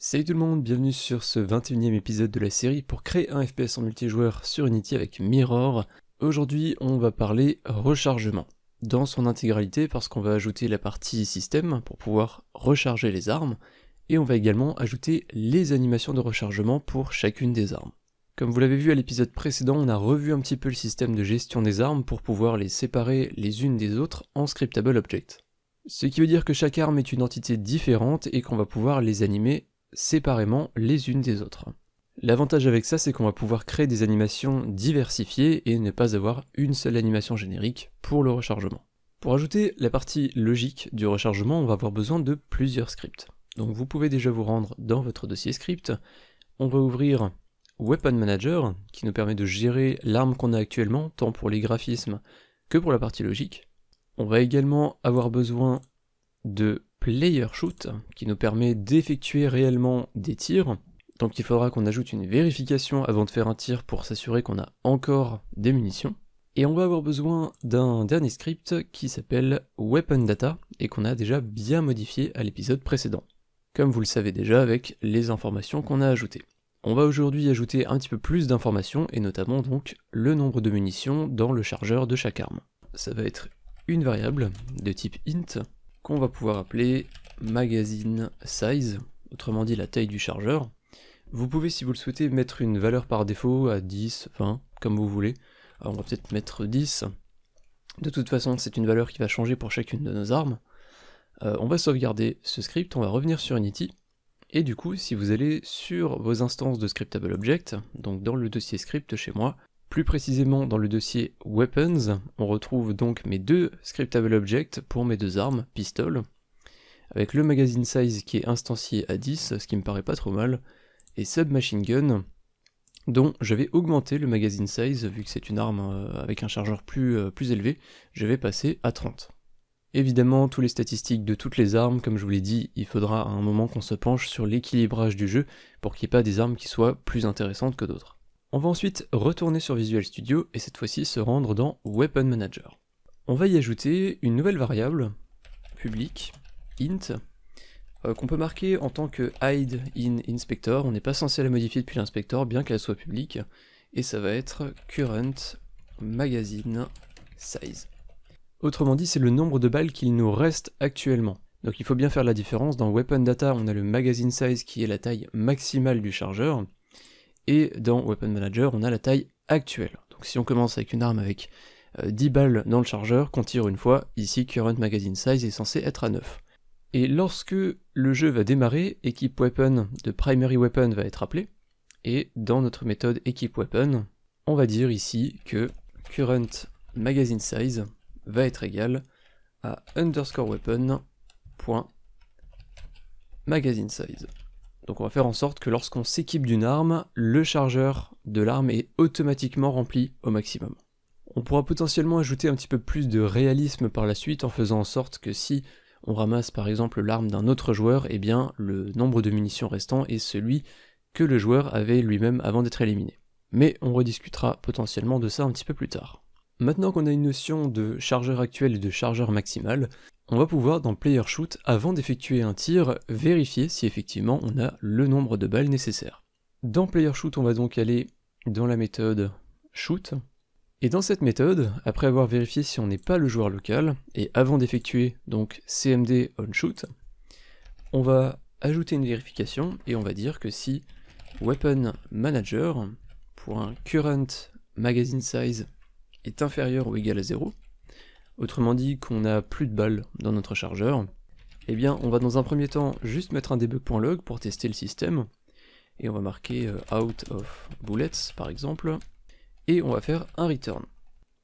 Salut tout le monde, bienvenue sur ce 21e épisode de la série pour créer un FPS en multijoueur sur Unity avec Mirror. Aujourd'hui on va parler rechargement dans son intégralité parce qu'on va ajouter la partie système pour pouvoir recharger les armes et on va également ajouter les animations de rechargement pour chacune des armes. Comme vous l'avez vu à l'épisode précédent, on a revu un petit peu le système de gestion des armes pour pouvoir les séparer les unes des autres en scriptable object. Ce qui veut dire que chaque arme est une entité différente et qu'on va pouvoir les animer séparément les unes des autres. L'avantage avec ça, c'est qu'on va pouvoir créer des animations diversifiées et ne pas avoir une seule animation générique pour le rechargement. Pour ajouter la partie logique du rechargement, on va avoir besoin de plusieurs scripts. Donc vous pouvez déjà vous rendre dans votre dossier script, on va ouvrir Weapon Manager, qui nous permet de gérer l'arme qu'on a actuellement, tant pour les graphismes que pour la partie logique. On va également avoir besoin de Player Shoot, qui nous permet d'effectuer réellement des tirs. Donc il faudra qu'on ajoute une vérification avant de faire un tir pour s'assurer qu'on a encore des munitions. Et on va avoir besoin d'un dernier script qui s'appelle Weapon Data, et qu'on a déjà bien modifié à l'épisode précédent, comme vous le savez déjà avec les informations qu'on a ajoutées. On va aujourd'hui ajouter un petit peu plus d'informations, et notamment donc le nombre de munitions dans le chargeur de chaque arme. Ça va être une variable de type int, qu'on va pouvoir appeler magazine size, autrement dit la taille du chargeur. Vous pouvez, si vous le souhaitez, mettre une valeur par défaut à 10, 20, comme vous voulez. Alors on va peut-être mettre 10. De toute façon, c'est une valeur qui va changer pour chacune de nos armes. On va sauvegarder ce script, on va revenir sur Unity, et du coup, si vous allez sur vos instances de scriptable object, donc dans le dossier script chez moi, plus précisément dans le dossier Weapons, on retrouve donc mes deux scriptable objects pour mes deux armes, pistol, avec le magazine size qui est instancié à 10, ce qui me paraît pas trop mal, et submachine gun, dont je vais augmenter le magazine size, vu que c'est une arme avec un chargeur plus élevé, je vais passer à 30. Évidemment, tous les statistiques de toutes les armes, comme je vous l'ai dit, il faudra à un moment qu'on se penche sur l'équilibrage du jeu, pour qu'il n'y ait pas des armes qui soient plus intéressantes que d'autres. On va ensuite retourner sur Visual Studio et cette fois-ci se rendre dans Weapon Manager. On va y ajouter une nouvelle variable, public, int, qu'on peut marquer en tant que hide in inspector. On n'est pas censé la modifier depuis l'inspector, bien qu'elle soit publique, et ça va être current magazine size. Autrement dit, c'est le nombre de balles qu'il nous reste actuellement. Donc il faut bien faire la différence. Dans Weapon Data, on a le magazine size qui est la taille maximale du chargeur, et dans Weapon Manager, on a la taille actuelle. Donc si on commence avec une arme avec 10 balles dans le chargeur, qu'on tire une fois, ici Current Magazine Size est censé être à 9. Et lorsque le jeu va démarrer, Equip Weapon de Primary Weapon va être appelé, et dans notre méthode Equip Weapon, on va dire ici que Current Magazine Size va être égal à _weapon.magazine size. Donc on va faire en sorte que lorsqu'on s'équipe d'une arme, le chargeur de l'arme est automatiquement rempli au maximum. On pourra potentiellement ajouter un petit peu plus de réalisme par la suite en faisant en sorte que si on ramasse par exemple l'arme d'un autre joueur, eh bien le nombre de munitions restant est celui que le joueur avait lui-même avant d'être éliminé. Mais on rediscutera potentiellement de ça un petit peu plus tard. Maintenant qu'on a une notion de chargeur actuel et de chargeur maximal, on va pouvoir, dans Player Shoot, avant d'effectuer un tir, vérifier si effectivement on a le nombre de balles nécessaires. Dans Player Shoot, on va donc aller dans la méthode Shoot, et dans cette méthode, après avoir vérifié si on n'est pas le joueur local, et avant d'effectuer donc cmd on shoot, on va ajouter une vérification, et on va dire que si Weapon Manager.current magazine size est inférieur ou égal à 0, autrement dit qu'on n'a plus de balles dans notre chargeur, eh bien on va dans un premier temps juste mettre un debug.log pour tester le système, et on va marquer out of bullets par exemple, et on va faire un return.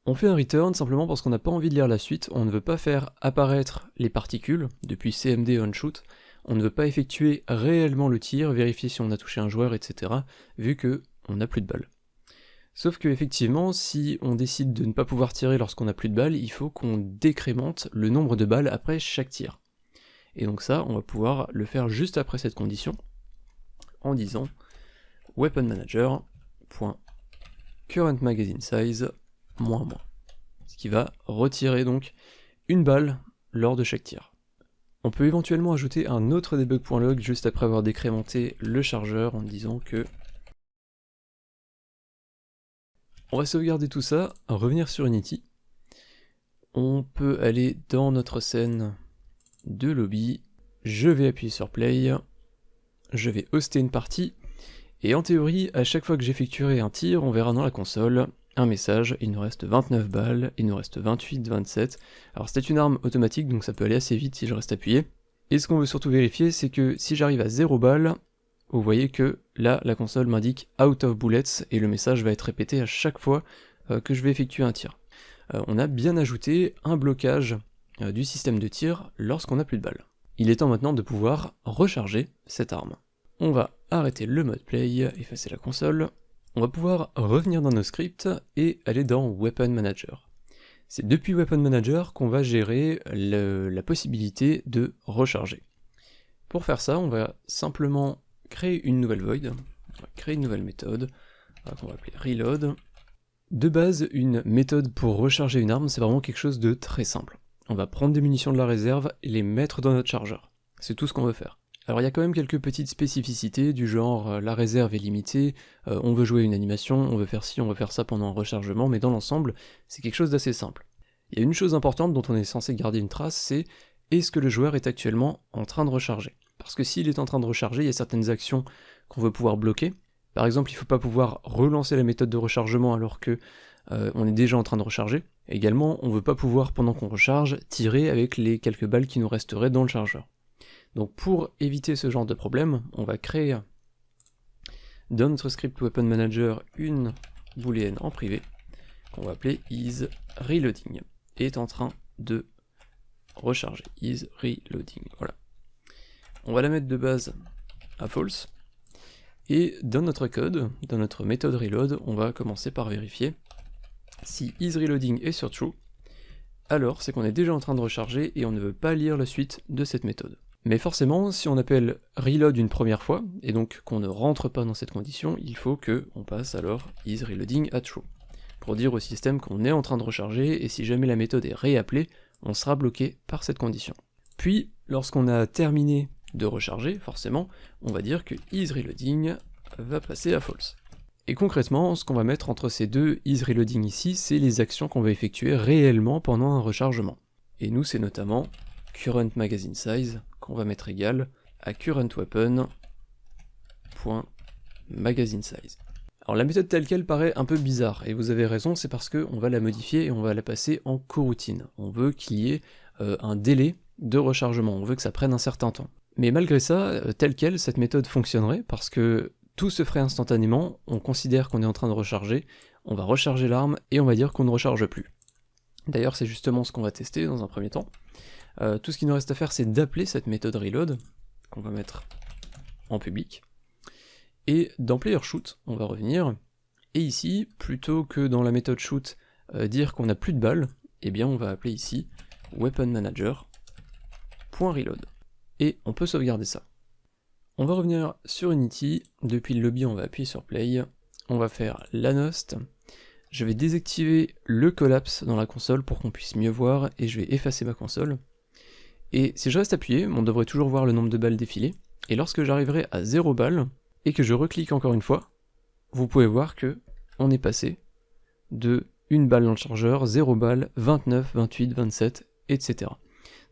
On fait un return simplement parce qu'on n'a pas envie de lire la suite, on ne veut pas faire apparaître les particules depuis cmd on shoot, on ne veut pas effectuer réellement le tir, vérifier si on a touché un joueur, etc., vu que on n'a plus de balles. Sauf que effectivement, si on décide de ne pas pouvoir tirer lorsqu'on n'a plus de balles, il faut qu'on décrémente le nombre de balles après chaque tir. Et donc ça, on va pouvoir le faire juste après cette condition, en disant Weapon Manager.current magazine size -, ce qui va retirer donc une balle lors de chaque tir. On peut éventuellement ajouter un autre debug.log juste après avoir décrémenté le chargeur en disant que... On va sauvegarder tout ça, revenir sur Unity. On peut aller dans notre scène de lobby, je vais appuyer sur play, je vais hoster une partie, et en théorie, à chaque fois que j'effectuerai un tir, on verra dans la console un message, il nous reste 29 balles, il nous reste 28, 27, alors c'était une arme automatique donc ça peut aller assez vite si je reste appuyé, et ce qu'on veut surtout vérifier c'est que si j'arrive à 0 balles, vous voyez que là la console m'indique out of bullets, et le message va être répété à chaque fois que je vais effectuer un tir. On a bien ajouté un blocage du système de tir lorsqu'on n'a plus de balles. Il est temps maintenant de pouvoir recharger cette arme. On va arrêter le mode play, effacer la console. On va pouvoir revenir dans nos scripts et aller dans Weapon Manager. C'est depuis Weapon Manager qu'on va gérer la possibilité de recharger. Pour faire ça, on va simplement créer une nouvelle void, on va créer une nouvelle méthode, qu'on va appeler reload. De base, une méthode pour recharger une arme, c'est vraiment quelque chose de très simple. On va prendre des munitions de la réserve et les mettre dans notre chargeur. C'est tout ce qu'on veut faire. Alors il y a quand même quelques petites spécificités du genre la réserve est limitée, on veut jouer une animation, on veut faire ci, on veut faire ça pendant un rechargement, mais dans l'ensemble, c'est quelque chose d'assez simple. Il y a une chose importante dont on est censé garder une trace, c'est est-ce que le joueur est actuellement en train de recharger? Parce que s'il est en train de recharger, il y a certaines actions qu'on veut pouvoir bloquer. Par exemple, il ne faut pas pouvoir relancer la méthode de rechargement alors que on est déjà en train de recharger. Et également, on ne veut pas pouvoir, pendant qu'on recharge, tirer avec les quelques balles qui nous resteraient dans le chargeur. Donc pour éviter ce genre de problème, on va créer dans notre script Weapon Manager une booléenne en privé qu'on va appeler isReloading et est en train de recharger. isReloading, voilà. On va la mettre de base à false et dans notre code, dans notre méthode reload, on va commencer par vérifier si isReloading est sur true, alors c'est qu'on est déjà en train de recharger et on ne veut pas lire la suite de cette méthode. Mais forcément, si on appelle reload une première fois, et donc qu'on ne rentre pas dans cette condition, il faut qu'on passe alors isReloading à true, pour dire au système qu'on est en train de recharger, et si jamais la méthode est réappelée, on sera bloqué par cette condition. Puis, lorsqu'on a terminé de recharger, forcément, on va dire que isReloading va passer à false. Et concrètement, ce qu'on va mettre entre ces deux isReloading ici, c'est les actions qu'on va effectuer réellement pendant un rechargement. Et nous, c'est notamment current magazine size, qu'on va mettre égal à current weapon.magazine size. Alors la méthode telle qu'elle paraît un peu bizarre, et vous avez raison, c'est parce qu'on va la modifier et on va la passer en coroutine. On veut qu'il y ait un délai de rechargement, on veut que ça prenne un certain temps. Mais malgré ça, telle qu'elle, cette méthode fonctionnerait, parce que tout se ferait instantanément, on considère qu'on est en train de recharger, on va recharger l'arme, et on va dire qu'on ne recharge plus. D'ailleurs, c'est justement ce qu'on va tester dans un premier temps. Tout ce qu'il nous reste à faire, c'est d'appeler cette méthode reload, qu'on va mettre en public, et dans player shoot, on va revenir, et ici, plutôt que dans la méthode shoot, dire qu'on n'a plus de balles, eh bien on va appeler ici weapon manager.reload. Et on peut sauvegarder ça. On va revenir sur Unity, depuis le lobby on va appuyer sur play, on va faire l'anost, je vais désactiver le collapse dans la console pour qu'on puisse mieux voir, et je vais effacer ma console. Et si je reste appuyé, on devrait toujours voir le nombre de balles défiler, et lorsque j'arriverai à 0 balles, et que je reclique encore une fois, vous pouvez voir que on est passé de 1 balle dans le chargeur, 0 balles, 29, 28, 27, etc.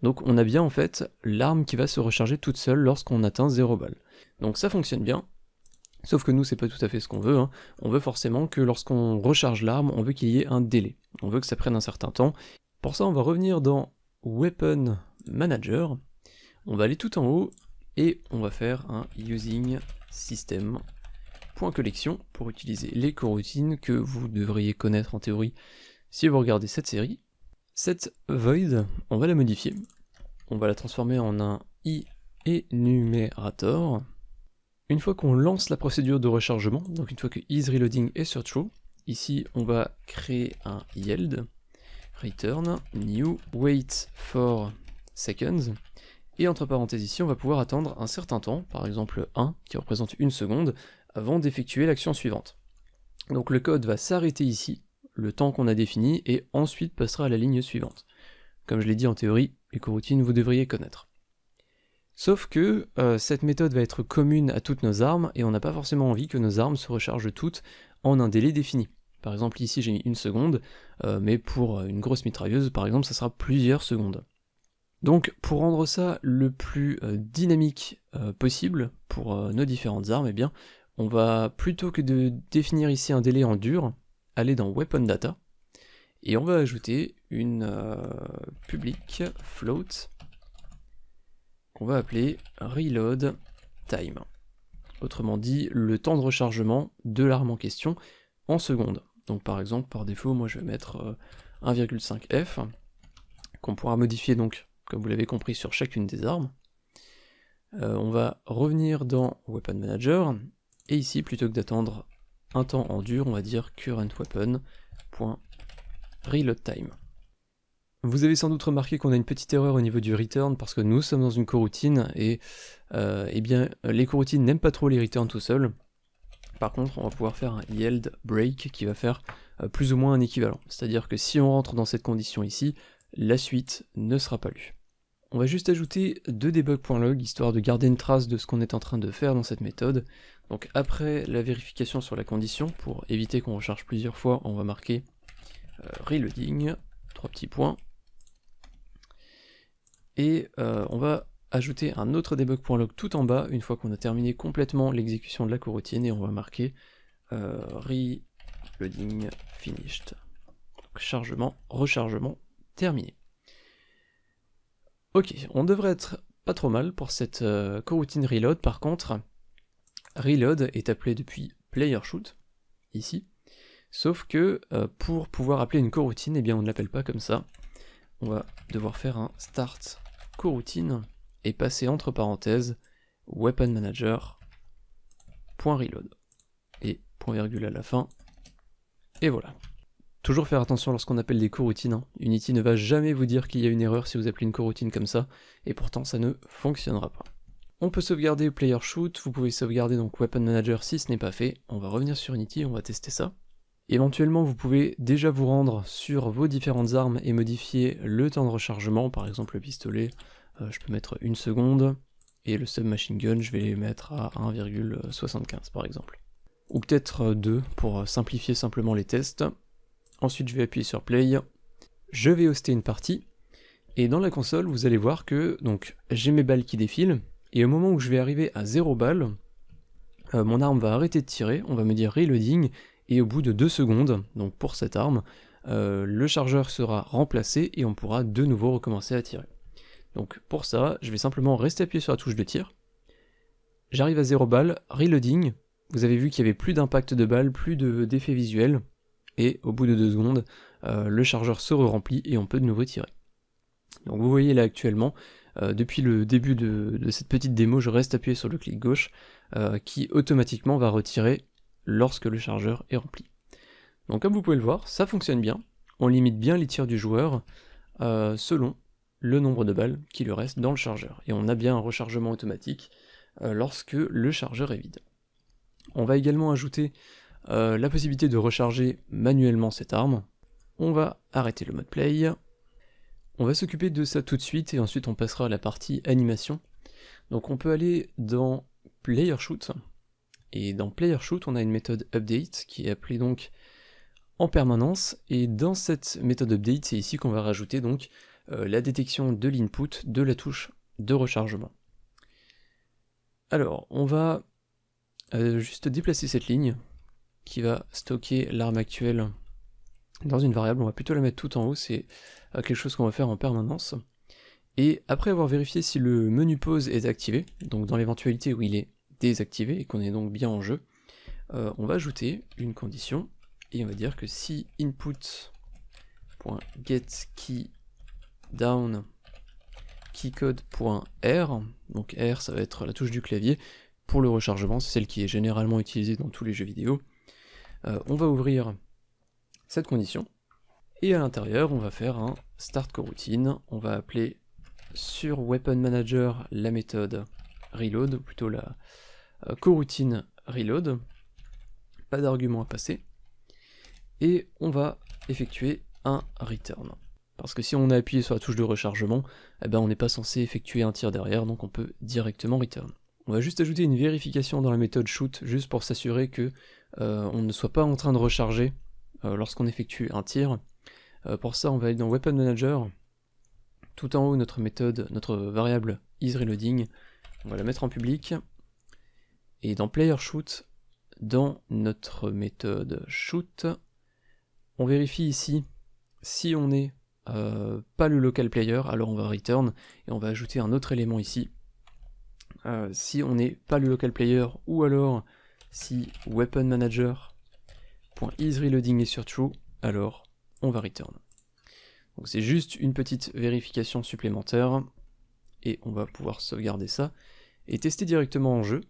Donc on a bien en fait l'arme qui va se recharger toute seule lorsqu'on atteint 0 balles. Donc ça fonctionne bien, sauf que nous c'est pas tout à fait ce qu'on veut, hein. On veut forcément que lorsqu'on recharge l'arme, on veut qu'il y ait un délai. On veut que ça prenne un certain temps. Pour ça on va revenir dans Weapon Manager, on va aller tout en haut et on va faire un using system.collection pour utiliser les coroutines que vous devriez connaître en théorie si vous regardez cette série. Cette void, on va la modifier, on va la transformer en un enumerator. Une fois qu'on lance la procédure de rechargement, donc une fois que isReloading est sur true, ici on va créer un yield, return new wait for seconds, et entre parenthèses ici on va pouvoir attendre un certain temps, par exemple 1, qui représente 1 seconde, avant d'effectuer l'action suivante. Donc le code va s'arrêter ici, le temps qu'on a défini, et ensuite passera à la ligne suivante. Comme je l'ai dit en théorie, les coroutines vous devriez connaître. Sauf que cette méthode va être commune à toutes nos armes, et on n'a pas forcément envie que nos armes se rechargent toutes en un délai défini. Par exemple ici j'ai mis 1 seconde, mais pour une grosse mitrailleuse par exemple ça sera plusieurs secondes. Donc pour rendre ça le plus dynamique possible pour nos différentes armes, eh bien on va, plutôt que de définir ici un délai en dur, aller dans Weapon Data, et on va ajouter une public float qu'on va appeler Reload Time. Autrement dit, le temps de rechargement de l'arme en question en secondes. Donc par exemple, par défaut, moi je vais mettre 1,5 F, qu'on pourra modifier donc, comme vous l'avez compris, sur chacune des armes. On va revenir dans Weapon Manager, et ici, plutôt que d'attendre un temps en dur, on va dire current weapon.reload time. Vous avez sans doute remarqué qu'on a une petite erreur au niveau du return, parce que nous sommes dans une coroutine, et eh bien, les coroutines n'aiment pas trop les returns tout seuls. Par contre, on va pouvoir faire un yield break qui va faire plus ou moins un équivalent. C'est-à-dire que si on rentre dans cette condition ici, la suite ne sera pas lue. On va juste ajouter 2 debug.log, histoire de garder une trace de ce qu'on est en train de faire dans cette méthode. Donc après la vérification sur la condition, pour éviter qu'on recharge plusieurs fois, on va marquer reloading, 3 petits points. Et on va ajouter un autre debug.log tout en bas, une fois qu'on a terminé complètement l'exécution de la coroutine, et on va marquer reloading finished. Donc chargement, rechargement terminé. Ok, on devrait être pas trop mal pour cette coroutine reload. Par contre, reload est appelé depuis player shoot, ici, sauf que pour pouvoir appeler une coroutine, eh bien on ne l'appelle pas comme ça. On va devoir faire un start coroutine et passer entre parenthèses weapon manager .reload et point virgule à la fin, et voilà. Toujours faire attention lorsqu'on appelle des coroutines, hein. Unity ne va jamais vous dire qu'il y a une erreur si vous appelez une coroutine comme ça, et pourtant ça ne fonctionnera pas. On peut sauvegarder player shoot, vous pouvez sauvegarder donc weapon manager si ce n'est pas fait. On va revenir sur Unity, on va tester ça. Éventuellement vous pouvez déjà vous rendre sur vos différentes armes et modifier le temps de rechargement. Par exemple le pistolet, je peux mettre 1 seconde, et le submachine gun je vais les mettre à 1,75 par exemple. Ou peut-être 2 pour simplifier simplement les tests. Ensuite je vais appuyer sur play, je vais hoster une partie, et dans la console vous allez voir que donc j'ai mes balles qui défilent, et au moment où je vais arriver à 0 balles, mon arme va arrêter de tirer, on va me dire reloading, et au bout de 2 secondes, donc pour cette arme, le chargeur sera remplacé et on pourra de nouveau recommencer à tirer. Donc pour ça, je vais simplement rester appuyé sur la touche de tir, j'arrive à 0 balles, reloading, vous avez vu qu'il y avait plus d'impact de balles, plus d'effets visuels, et au bout de 2 secondes, le chargeur se remplit et on peut de nouveau tirer. Donc vous voyez là actuellement, depuis le début de cette petite démo, je reste appuyé sur le clic gauche, qui automatiquement va retirer lorsque le chargeur est rempli. Donc comme vous pouvez le voir, ça fonctionne bien, on limite bien les tirs du joueur, selon le nombre de balles qui lui reste dans le chargeur, et on a bien un rechargement automatique lorsque le chargeur est vide. On va également ajouter la possibilité de recharger manuellement cette arme. On va arrêter le mode play, on va s'occuper de ça tout de suite, et ensuite on passera à la partie animation. Donc on peut aller dans player shoot, et dans player shoot on a une méthode update qui est appelée donc en permanence, et dans cette méthode update c'est ici qu'on va rajouter donc la détection de l'input de la touche de rechargement. Alors on va juste déplacer cette ligne qui va stocker l'arme actuelle dans une variable, on va plutôt la mettre tout en haut, c'est quelque chose qu'on va faire en permanence. Et après avoir vérifié si le menu pause est activé, donc dans l'éventualité où il est désactivé et qu'on est donc bien en jeu, on va ajouter une condition, et on va dire que si input.getKeyDown keycode.r, donc R ça va être la touche du clavier pour le rechargement, c'est celle qui est généralement utilisée dans tous les jeux vidéo, on va ouvrir cette condition, et à l'intérieur on va faire un start coroutine, on va appeler sur weapon manager la méthode reload, ou plutôt la coroutine reload, pas d'argument à passer, et on va effectuer un return. Parce que si on a appuyé sur la touche de rechargement, eh ben on n'est pas censé effectuer un tir derrière, donc on peut directement return. On va juste ajouter une vérification dans la méthode shoot, juste pour s'assurer que on ne soit pas en train de recharger lorsqu'on effectue un tir. Pour ça, on va aller dans Weapon Manager, tout en haut notre méthode, notre variable isReloading, on va la mettre en public, et dans Player Shoot, dans notre méthode shoot, on vérifie ici si on n'est pas le local player, alors on va return, et on va ajouter un autre élément ici. Si on n'est pas le local player, ou alors si weapon manager.isReloading est sur true, alors on va return. Donc c'est juste une petite vérification supplémentaire, et on va pouvoir sauvegarder ça, et tester directement en jeu.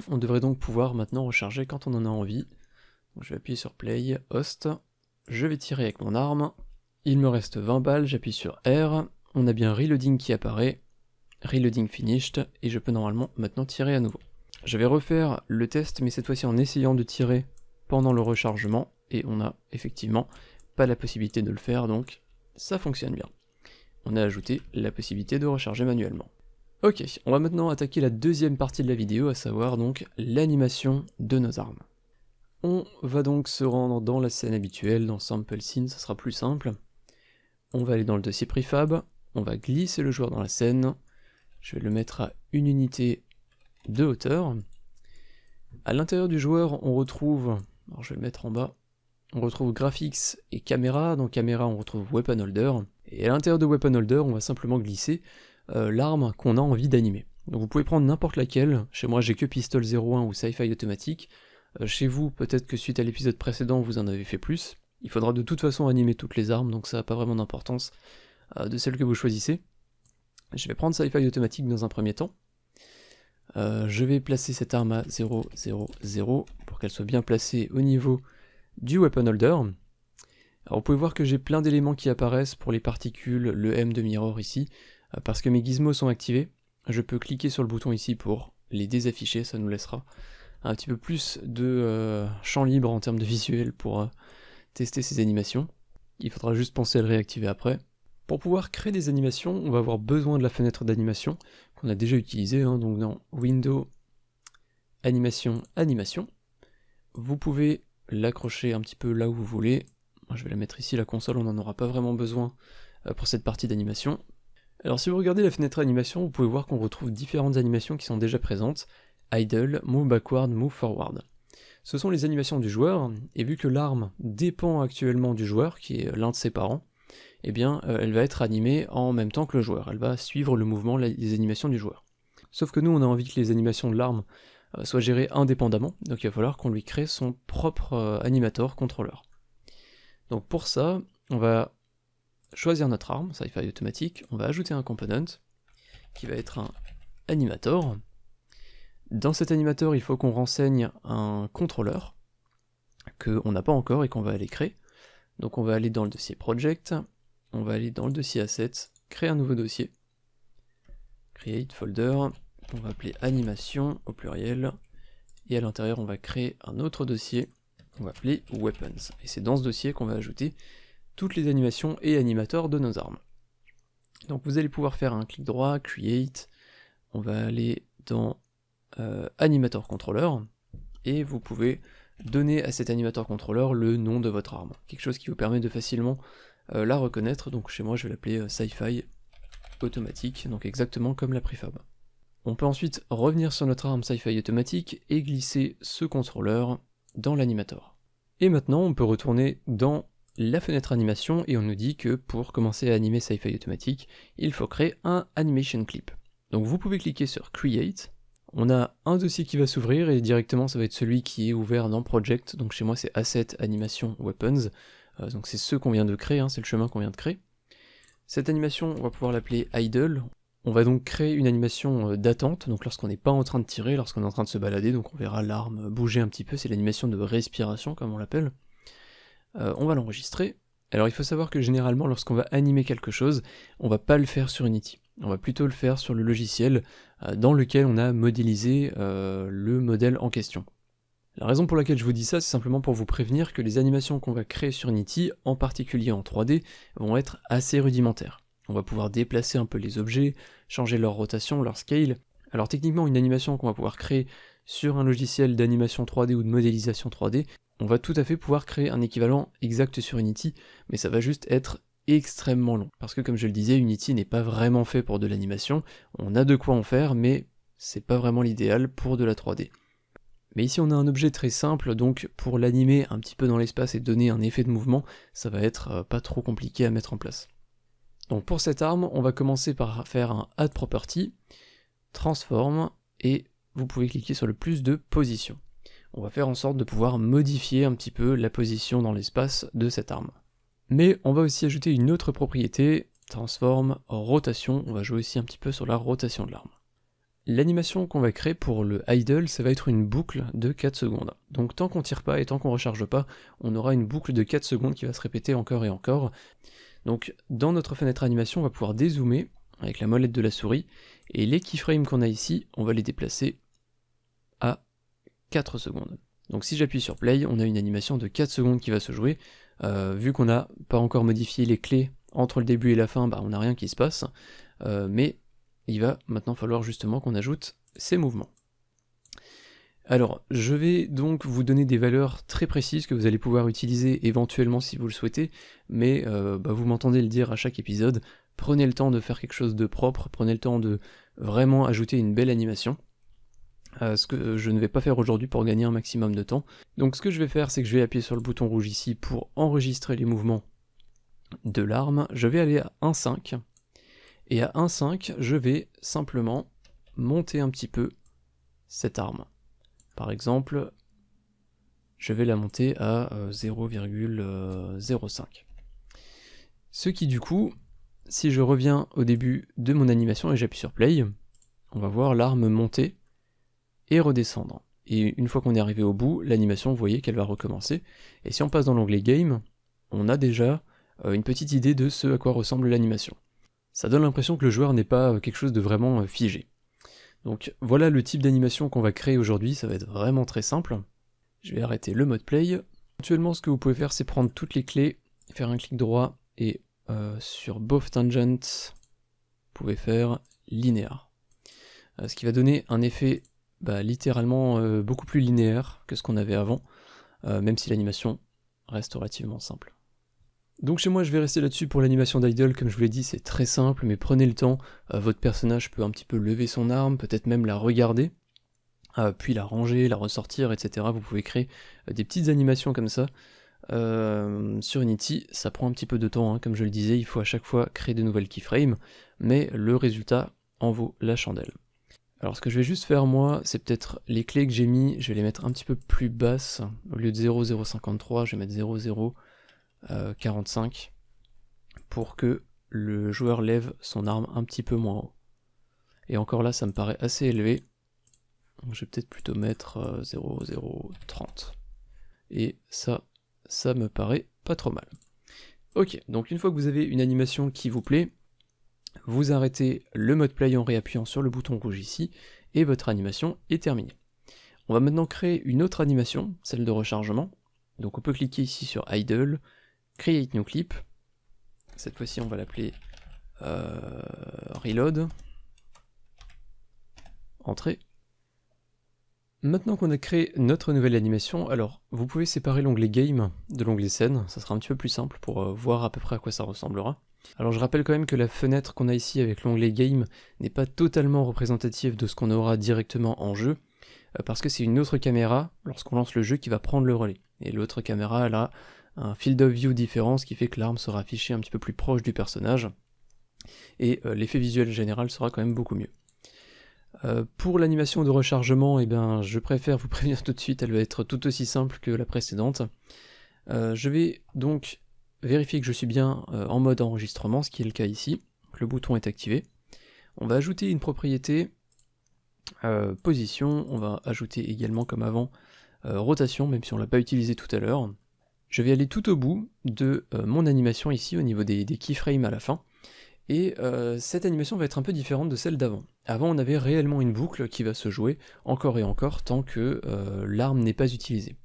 On devrait donc pouvoir maintenant recharger quand on en a envie. Donc je vais appuyer sur play, host, je vais tirer avec mon arme, il me reste 20 balles, j'appuie sur R, on a bien reloading qui apparaît, reloading finished, et je peux normalement maintenant tirer à nouveau. Je vais refaire le test, mais cette fois-ci en essayant de tirer pendant le rechargement, et on a effectivement pas la possibilité de le faire, donc ça fonctionne bien. On a ajouté la possibilité de recharger manuellement. Ok, on va maintenant attaquer la deuxième partie de la vidéo, à savoir donc l'animation de nos armes. On va donc se rendre dans la scène habituelle, dans Sample Scene, ça sera plus simple. On va aller dans le dossier Prefab, on va glisser le joueur dans la scène, je vais le mettre à une unité de hauteur. À l'intérieur du joueur, on retrouve, alors je vais le mettre en bas, on retrouve Graphics et Caméra, dans Caméra on retrouve Weapon Holder, et à l'intérieur de Weapon Holder, on va simplement glisser l'arme qu'on a envie d'animer. Donc vous pouvez prendre n'importe laquelle, chez moi j'ai que Pistol 01 ou Sci-Fi automatique, chez vous peut-être que suite à l'épisode précédent vous en avez fait plus, il faudra de toute façon animer toutes les armes, donc ça n'a pas vraiment d'importance de celle que vous choisissez. Je vais prendre Sci-Fi automatique dans un premier temps, je vais placer cette arme à 0, 0, 0, pour qu'elle soit bien placée au niveau du Weapon Holder. Alors vous pouvez voir que j'ai plein d'éléments qui apparaissent pour les particules, le M de Mirror ici, parce que mes gizmos sont activés. Je peux cliquer sur le bouton ici pour les désafficher, ça nous laissera un petit peu plus de champ libre en termes de visuel pour tester ces animations. Il faudra juste penser à le réactiver après. Pour pouvoir créer des animations, on va avoir besoin de la fenêtre d'animation qu'on a déjà utilisée, donc dans Window, Animation, Animation. Vous pouvez l'accrocher un petit peu là où vous voulez. Moi, je vais la mettre ici, la console, on n'en aura pas vraiment besoin pour cette partie d'animation. Alors si vous regardez la fenêtre animation, vous pouvez voir qu'on retrouve différentes animations qui sont déjà présentes. Idle, Move Backward, Move Forward. Ce sont les animations du joueur, et vu que l'arme dépend actuellement du joueur, qui est l'un de ses parents, eh bien elle va être animée en même temps que le joueur, elle va suivre le mouvement, les animations du joueur. Sauf que nous on a envie que les animations de l'arme soient gérées indépendamment, donc il va falloir qu'on lui crée son propre animator contrôleur. Donc pour ça, on va choisir notre arme, Sci-Fi automatique, on va ajouter un component, qui va être un animator. Dans cet animator, il faut qu'on renseigne un contrôleur, qu'on n'a pas encore et qu'on va aller créer. Donc on va aller dans le dossier Project, on va aller dans le dossier Assets, créer un nouveau dossier, Create Folder, on va appeler Animation au pluriel, et à l'intérieur on va créer un autre dossier, on va appeler Weapons. Et c'est dans ce dossier qu'on va ajouter toutes les animations et animators de nos armes. Donc vous allez pouvoir faire un clic droit, Create, on va aller dans Animator Controller, et vous pouvez donner à cet Animator Controller le nom de votre arme, quelque chose qui vous permet de facilement la reconnaître. Donc chez moi je vais l'appeler Sci-Fi automatique, donc exactement comme la préfab. On peut ensuite revenir sur notre arme Sci-Fi automatique et glisser ce contrôleur dans l'animator. Et maintenant on peut retourner dans la fenêtre animation et on nous dit que pour commencer à animer Sci-Fi automatique, il faut créer un animation clip. Donc vous pouvez cliquer sur Create, on a un dossier qui va s'ouvrir et directement ça va être celui qui est ouvert dans Project, donc chez moi c'est Asset, Animation, Weapons, donc c'est ceux qu'on vient de créer, c'est le chemin qu'on vient de créer. Cette animation, on va pouvoir l'appeler Idle, on va donc créer une animation d'attente, donc lorsqu'on n'est pas en train de tirer, lorsqu'on est en train de se balader, donc on verra l'arme bouger un petit peu, c'est l'animation de respiration comme on l'appelle. On va l'enregistrer. Alors il faut savoir que généralement lorsqu'on va animer quelque chose, on va pas le faire sur Unity. On va plutôt le faire sur le logiciel dans lequel on a modélisé le modèle en question. La raison pour laquelle je vous dis ça, c'est simplement pour vous prévenir que les animations qu'on va créer sur Unity, en particulier en 3D, vont être assez rudimentaires. On va pouvoir déplacer un peu les objets, changer leur rotation, leur scale. Alors techniquement, une animation qu'on va pouvoir créer sur un logiciel d'animation 3D ou de modélisation 3D, on va tout à fait pouvoir créer un équivalent exact sur Unity, mais ça va juste être extrêmement long. Parce que comme je le disais, Unity n'est pas vraiment fait pour de l'animation, on a de quoi en faire, mais c'est pas vraiment l'idéal pour de la 3D. Mais ici on a un objet très simple, donc pour l'animer un petit peu dans l'espace et donner un effet de mouvement, ça va être pas trop compliqué à mettre en place. Donc pour cette arme, on va commencer par faire un Add Property, Transform, et vous pouvez cliquer sur le plus de position. On va faire en sorte de pouvoir modifier un petit peu la position dans l'espace de cette arme. Mais on va aussi ajouter une autre propriété, Transform, Rotation, on va jouer aussi un petit peu sur la rotation de l'arme. L'animation qu'on va créer pour le idle, ça va être une boucle de 4 secondes. Donc tant qu'on tire pas et tant qu'on recharge pas, on aura une boucle de 4 secondes qui va se répéter encore et encore. Donc dans notre fenêtre animation, on va pouvoir dézoomer avec la molette de la souris, et les keyframes qu'on a ici, on va les déplacer à 4 secondes. Donc si j'appuie sur play, on a une animation de 4 secondes qui va se jouer. Vu qu'on n'a pas encore modifié les clés entre le début et la fin, on n'a rien qui se passe, mais il va maintenant falloir justement qu'on ajoute ces mouvements. Alors, je vais donc vous donner des valeurs très précises que vous allez pouvoir utiliser éventuellement si vous le souhaitez, mais vous m'entendez le dire à chaque épisode, prenez le temps de faire quelque chose de propre, prenez le temps de vraiment ajouter une belle animation, ce que je ne vais pas faire aujourd'hui pour gagner un maximum de temps. Donc ce que je vais faire, c'est que je vais appuyer sur le bouton rouge ici pour enregistrer les mouvements de l'arme, je vais aller à 1.5, et à 1.5, je vais simplement monter un petit peu cette arme. Par exemple, je vais la monter à 0,05. Ce qui du coup, si je reviens au début de mon animation et j'appuie sur play, on va voir l'arme monter et redescendre. Et une fois qu'on est arrivé au bout, l'animation, vous voyez qu'elle va recommencer. Et si on passe dans l'onglet Game, on a déjà une petite idée de ce à quoi ressemble l'animation. Ça donne l'impression que le joueur n'est pas quelque chose de vraiment figé. Donc voilà le type d'animation qu'on va créer aujourd'hui, ça va être vraiment très simple. Je vais arrêter le mode play. Actuellement, ce que vous pouvez faire, c'est prendre toutes les clés, faire un clic droit, et sur Both Tangents, vous pouvez faire Linear. Ce qui va donner un effet littéralement beaucoup plus linéaire que ce qu'on avait avant, même si l'animation reste relativement simple. Donc chez moi je vais rester là-dessus pour l'animation d'idle, comme je vous l'ai dit c'est très simple, mais prenez le temps, votre personnage peut un petit peu lever son arme, peut-être même la regarder, puis la ranger, la ressortir, etc. Vous pouvez créer des petites animations comme ça. Sur Unity, ça prend un petit peu de temps, comme je le disais, il faut à chaque fois créer de nouvelles keyframes, mais le résultat en vaut la chandelle. Alors ce que je vais juste faire moi, c'est peut-être les clés que j'ai mis, je vais les mettre un petit peu plus basses, au lieu de 0,053, je vais mettre 0,045 pour que le joueur lève son arme un petit peu moins haut. Et encore là, ça me paraît assez élevé, donc je vais peut-être plutôt mettre 0,030. Et ça me paraît pas trop mal. Ok, donc une fois que vous avez une animation qui vous plaît, vous arrêtez le mode play en réappuyant sur le bouton rouge ici, et votre animation est terminée. On va maintenant créer une autre animation, celle de rechargement. Donc on peut cliquer ici sur Idle, Create New Clip. Cette fois-ci on va l'appeler Reload. Entrée. Maintenant qu'on a créé notre nouvelle animation, alors vous pouvez séparer l'onglet Game de l'onglet Scène, ça sera un petit peu plus simple pour voir à peu près à quoi ça ressemblera. Alors je rappelle quand même que la fenêtre qu'on a ici avec l'onglet Game n'est pas totalement représentative de ce qu'on aura directement en jeu, parce que c'est une autre caméra, lorsqu'on lance le jeu, qui va prendre le relais. Et l'autre caméra, elle a un field of view différent, ce qui fait que l'arme sera affichée un petit peu plus proche du personnage, et l'effet visuel général sera quand même beaucoup mieux. Pour l'animation de rechargement, je préfère vous prévenir tout de suite, elle va être tout aussi simple que la précédente. Je vais donc vérifier que je suis bien en mode enregistrement, ce qui est le cas ici. Donc, le bouton est activé. On va ajouter une propriété position, on va ajouter également comme avant rotation, même si on ne l'a pas utilisé tout à l'heure. Je vais aller tout au bout de mon animation ici, au niveau des keyframes à la fin. Et cette animation va être un peu différente de celle d'avant. Avant, on avait réellement une boucle qui va se jouer encore et encore tant que l'arme n'est pas utilisée.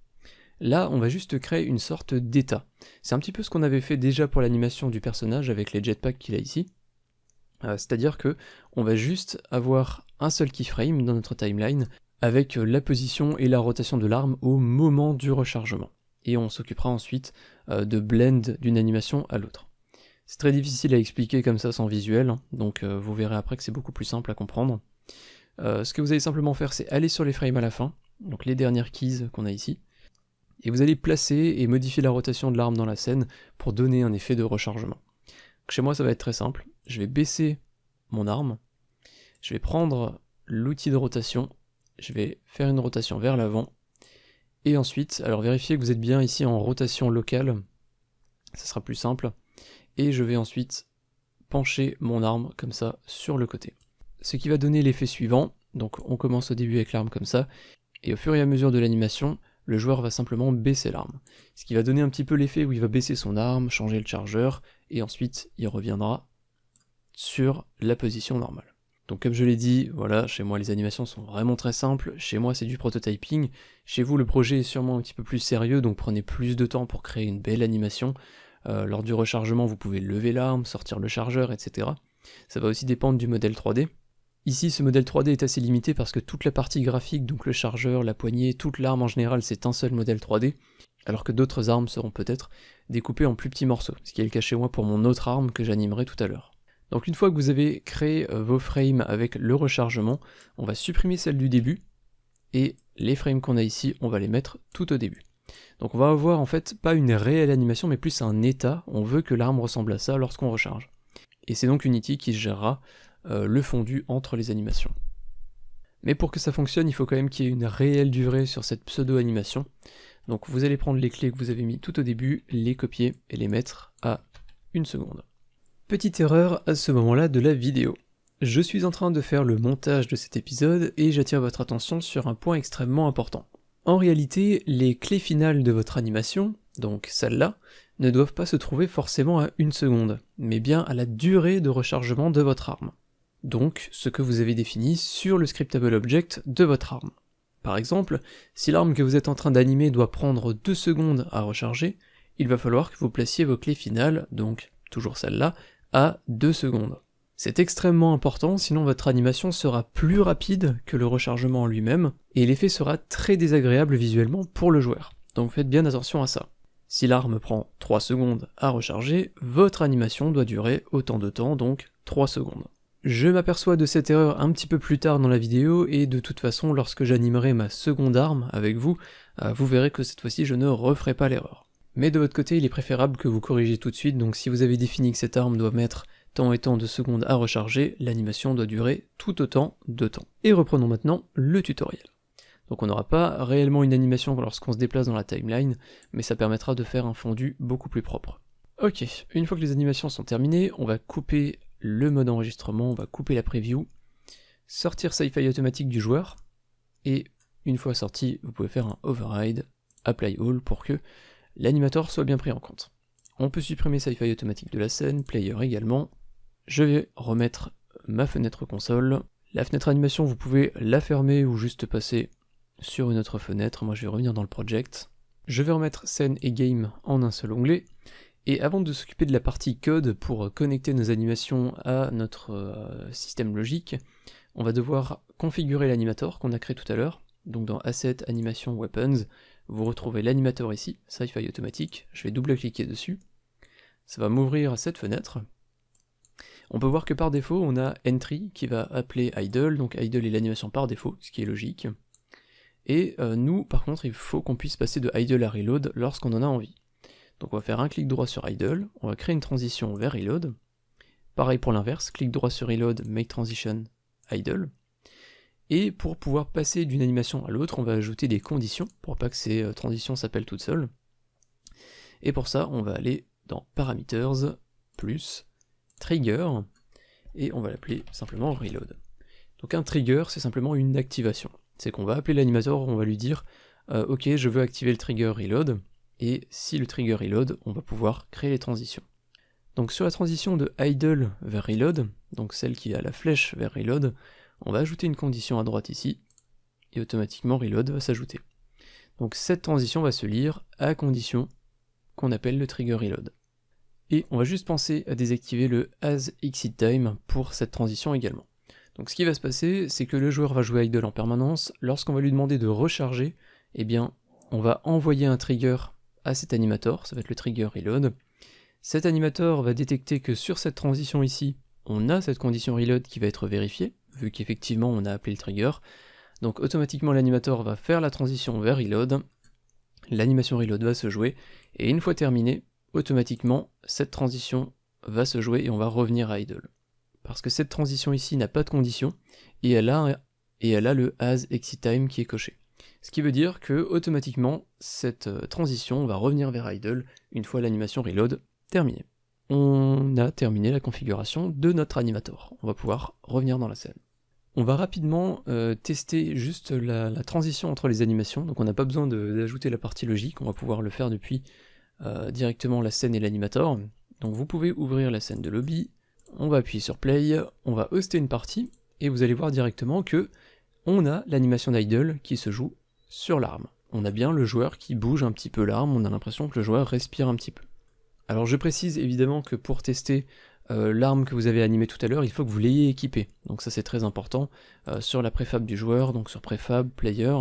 Là, on va juste créer une sorte d'état. C'est un petit peu ce qu'on avait fait déjà pour l'animation du personnage avec les jetpacks qu'il a ici. C'est-à-dire que on va juste avoir un seul keyframe dans notre timeline avec la position et la rotation de l'arme au moment du rechargement. Et on s'occupera ensuite de blend d'une animation à l'autre. C'est très difficile à expliquer comme ça sans visuel, donc vous verrez après que c'est beaucoup plus simple à comprendre. Ce que vous allez simplement faire, c'est aller sur les frames à la fin, donc les dernières keys qu'on a ici, et vous allez placer et modifier la rotation de l'arme dans la scène pour donner un effet de rechargement. Donc chez moi ça va être très simple, je vais baisser mon arme, je vais prendre l'outil de rotation, je vais faire une rotation vers l'avant, et ensuite, alors vérifiez que vous êtes bien ici en rotation locale, ça sera plus simple, et je vais ensuite pencher mon arme comme ça sur le côté. Ce qui va donner l'effet suivant, donc on commence au début avec l'arme comme ça, et au fur et à mesure de l'animation, le joueur va simplement baisser l'arme. Ce qui va donner un petit peu l'effet où il va baisser son arme, changer le chargeur, et ensuite il reviendra sur la position normale. Donc comme je l'ai dit, voilà, chez moi les animations sont vraiment très simples, chez moi c'est du prototyping, chez vous le projet est sûrement un petit peu plus sérieux, donc prenez plus de temps pour créer une belle animation. Lors du rechargement, vous pouvez lever l'arme, sortir le chargeur, etc. Ça va aussi dépendre du modèle 3D. Ici, ce modèle 3D est assez limité parce que toute la partie graphique, donc le chargeur, la poignée, toute l'arme en général, c'est un seul modèle 3D, alors que d'autres armes seront peut-être découpées en plus petits morceaux, ce qui est le cas chez moi pour mon autre arme que j'animerai tout à l'heure. Donc une fois que vous avez créé vos frames avec le rechargement, on va supprimer celle du début, et les frames qu'on a ici, on va les mettre tout au début. Donc on va avoir en fait pas une réelle animation mais plus un état, on veut que l'arme ressemble à ça lorsqu'on recharge. Et c'est donc Unity qui gérera le fondu entre les animations. Mais pour que ça fonctionne, il faut quand même qu'il y ait une réelle durée sur cette pseudo-animation. Donc vous allez prendre les clés que vous avez mis tout au début, les copier et les mettre à 1 seconde. Petite erreur à ce moment-là de la vidéo. Je suis en train de faire le montage de cet épisode et j'attire votre attention sur un point extrêmement important. En réalité, les clés finales de votre animation, donc celles-là, ne doivent pas se trouver forcément à 1 seconde, mais bien à la durée de rechargement de votre arme. Donc, ce que vous avez défini sur le scriptable object de votre arme. Par exemple, si l'arme que vous êtes en train d'animer doit prendre 2 secondes à recharger, il va falloir que vous placiez vos clés finales, donc toujours celle-là, à 2 secondes. C'est extrêmement important, sinon votre animation sera plus rapide que le rechargement en lui-même, et l'effet sera très désagréable visuellement pour le joueur. Donc faites bien attention à ça. Si l'arme prend 3 secondes à recharger, votre animation doit durer autant de temps, donc 3 secondes. Je m'aperçois de cette erreur un petit peu plus tard dans la vidéo, et de toute façon, lorsque j'animerai ma seconde arme avec vous, vous verrez que cette fois-ci je ne referai pas l'erreur. Mais de votre côté, il est préférable que vous corrigiez tout de suite, donc si vous avez défini que cette arme doit mettre tant et tant de secondes à recharger, l'animation doit durer tout autant de temps. Et reprenons maintenant le tutoriel. Donc on n'aura pas réellement une animation lorsqu'on se déplace dans la timeline, mais ça permettra de faire un fondu beaucoup plus propre. Ok, une fois que les animations sont terminées, on va couper le mode enregistrement, on va couper la preview, sortir Sci-Fi automatique du joueur, et une fois sorti, vous pouvez faire un override, apply all pour que l'animator soit bien pris en compte. On peut supprimer Sci-Fi automatique de la scène, player également. Je vais remettre ma fenêtre console. La fenêtre animation, vous pouvez la fermer ou juste passer sur une autre fenêtre. Moi je vais revenir dans le project. Je vais remettre scène et game en un seul onglet. Et avant de s'occuper de la partie code pour connecter nos animations à notre système logique, on va devoir configurer l'animator qu'on a créé tout à l'heure. Donc dans Asset, Animation, Weapons, vous retrouvez l'animator ici, Sci-Fi automatique. Je vais double-cliquer dessus. Ça va m'ouvrir cette fenêtre. On peut voir que par défaut, on a Entry qui va appeler Idle, donc Idle est l'animation par défaut, ce qui est logique. Et nous, par contre, il faut qu'on puisse passer de Idle à Reload lorsqu'on en a envie. Donc on va faire un clic droit sur Idle, on va créer une transition vers Reload. Pareil pour l'inverse, clic droit sur Reload, Make Transition, Idle. Et pour pouvoir passer d'une animation à l'autre, on va ajouter des conditions, pour pas que ces transitions s'appellent toutes seules. Et pour ça, on va aller dans Parameters, plus, Trigger, et on va l'appeler simplement Reload. Donc un trigger, c'est simplement une activation. C'est qu'on va appeler l'animator, on va lui dire ok, je veux activer le trigger Reload, et si le trigger Reload, on va pouvoir créer les transitions. Donc sur la transition de idle vers reload, donc celle qui a la flèche vers reload, on va ajouter une condition à droite ici, et automatiquement reload va s'ajouter. Donc cette transition va se lire à condition qu'on appelle le trigger reload. Et on va juste penser à désactiver le as exit time pour cette transition également. Donc ce qui va se passer, c'est que le joueur va jouer idle en permanence. Lorsqu'on va lui demander de recharger, eh bien on va envoyer un trigger à cet animator, ça va être le trigger reload. Cet animator va détecter que sur cette transition ici, on a cette condition reload qui va être vérifiée, vu qu'effectivement on a appelé le trigger. Donc automatiquement l'animator va faire la transition vers reload, l'animation reload va se jouer, et une fois terminée, automatiquement cette transition va se jouer et on va revenir à idle. Parce que cette transition ici n'a pas de condition, et elle a le as exit time qui est coché. Ce qui veut dire que automatiquement cette transition va revenir vers idle une fois l'animation reload terminée. On a terminé la configuration de notre animator, on va pouvoir revenir dans la scène. On va rapidement tester juste la transition entre les animations, donc on n'a pas besoin d'ajouter la partie logique, on va pouvoir le faire depuis directement la scène et l'animator. Donc vous pouvez ouvrir la scène de lobby, on va appuyer sur play, on va hoster une partie, et vous allez voir directement que on a l'animation d'idle qui se joue sur l'arme. On a bien le joueur qui bouge un petit peu l'arme, on a l'impression que le joueur respire un petit peu. Alors je précise évidemment que pour tester l'arme que vous avez animée tout à l'heure, il faut que vous l'ayez équipée. Donc ça c'est très important. Sur la préfab du joueur, donc sur préfab, player,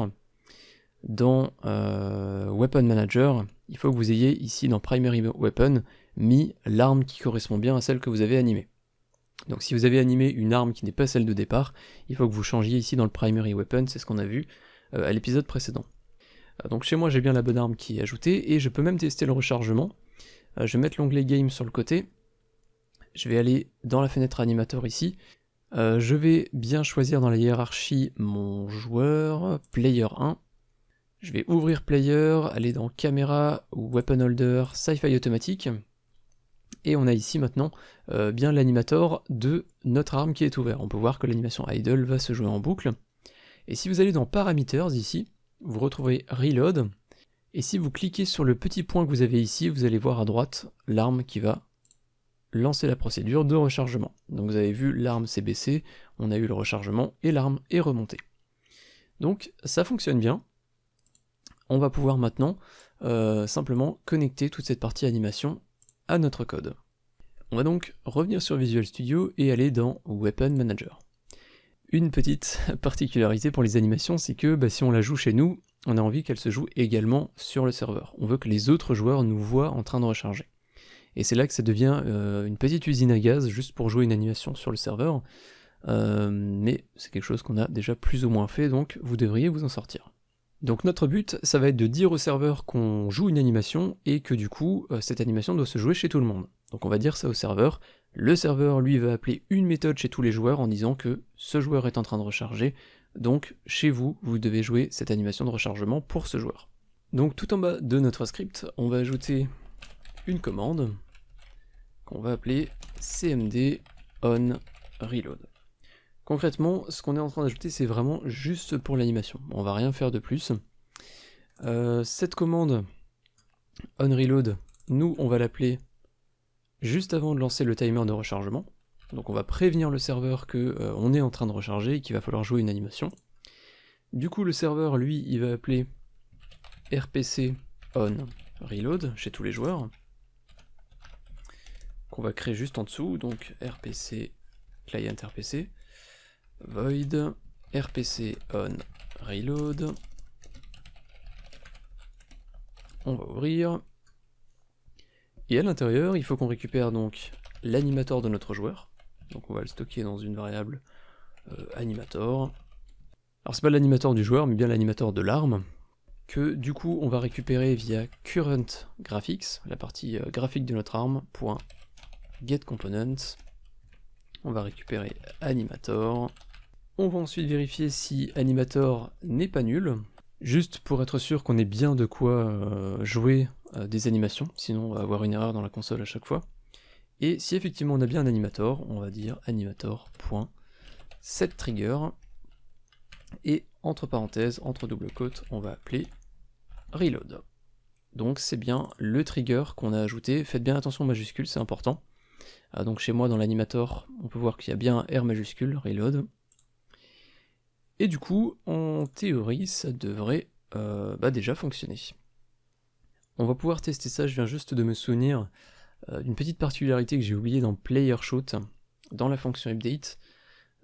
dans Weapon Manager, il faut que vous ayez ici dans Primary Weapon mis l'arme qui correspond bien à celle que vous avez animée. Donc si vous avez animé une arme qui n'est pas celle de départ, il faut que vous changiez ici dans le Primary Weapon, c'est ce qu'on a vu à l'épisode précédent. Donc chez moi j'ai bien la bonne arme qui est ajoutée, et je peux même tester le rechargement. Je vais mettre l'onglet Game sur le côté, je vais aller dans la fenêtre animator ici, je vais bien choisir dans la hiérarchie mon joueur, Player 1, je vais ouvrir Player, aller dans Caméra, Weapon Holder, Sci-Fi Automatique, et on a ici maintenant bien l'animator de notre arme qui est ouvert. On peut voir que l'animation idle va se jouer en boucle, et si vous allez dans Parameters ici, vous retrouvez Reload, et si vous cliquez sur le petit point que vous avez ici, vous allez voir à droite l'arme qui va lancer la procédure de rechargement. Donc vous avez vu, l'arme s'est baissée, on a eu le rechargement, et l'arme est remontée. Donc ça fonctionne bien. On va pouvoir maintenant simplement connecter toute cette partie animation à notre code. On va donc revenir sur Visual Studio et aller dans Weapon Manager. Une petite particularité pour les animations, c'est que si on la joue chez nous, on a envie qu'elle se joue également sur le serveur. On veut que les autres joueurs nous voient en train de recharger. Et c'est là que ça devient une petite usine à gaz, juste pour jouer une animation sur le serveur. Mais c'est quelque chose qu'on a déjà plus ou moins fait, donc vous devriez vous en sortir. Donc notre but, ça va être de dire au serveur qu'on joue une animation, et que du coup, cette animation doit se jouer chez tout le monde. Donc on va dire ça au serveur. Le serveur, lui, va appeler une méthode chez tous les joueurs en disant que ce joueur est en train de recharger, donc chez vous, vous devez jouer cette animation de rechargement pour ce joueur. Donc tout en bas de notre script, on va ajouter une commande qu'on va appeler cmd on reload. Concrètement, ce qu'on est en train d'ajouter, c'est vraiment juste pour l'animation. On va rien faire de plus. Cette commande on reload, nous, on va l'appeler juste avant de lancer le timer de rechargement. Donc on va prévenir le serveur que on est en train de recharger et qu'il va falloir jouer une animation. Du coup, le serveur, lui, il va appeler rpc on reload chez tous les joueurs, qu'on va créer juste en dessous, donc rpc client rpc void rpc on reload. On va ouvrir, et à l'intérieur il faut qu'on récupère donc l'animator de notre joueur, donc on va le stocker dans une variable animator. Alors c'est pas l'animator du joueur mais bien l'animator de l'arme, que du coup on va récupérer via current graphics, la partie graphique de notre arme, .getComponent. On va récupérer animator. On va ensuite vérifier si animator n'est pas nul, juste pour être sûr qu'on ait bien de quoi jouer des animations, sinon on va avoir une erreur dans la console à chaque fois. Et si effectivement on a bien un animator, on va dire animator.setTrigger, et entre parenthèses, entre double quotes, on va appeler reload. Donc c'est bien le trigger qu'on a ajouté, faites bien attention aux majuscules, c'est important. Donc chez moi dans l'animator, on peut voir qu'il y a bien un R majuscule, reload. Et du coup, en théorie, ça devrait déjà fonctionner. On va pouvoir tester ça, je viens juste de me souvenir d'une petite particularité que j'ai oubliée dans PlayerShoot, dans la fonction update.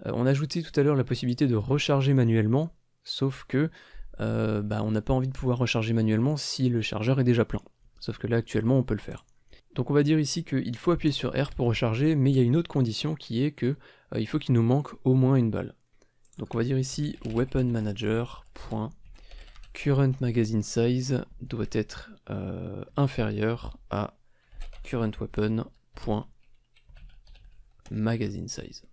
On a ajouté tout à l'heure la possibilité de recharger manuellement, sauf que on n'a pas envie de pouvoir recharger manuellement si le chargeur est déjà plein. Sauf que là actuellement on peut le faire. Donc on va dire ici qu'il faut appuyer sur R pour recharger, mais il y a une autre condition qui est que il faut qu'il nous manque au moins une balle. Donc on va dire ici weapon manager. Current magazine size doit être inférieur à current weapon. Magazine size.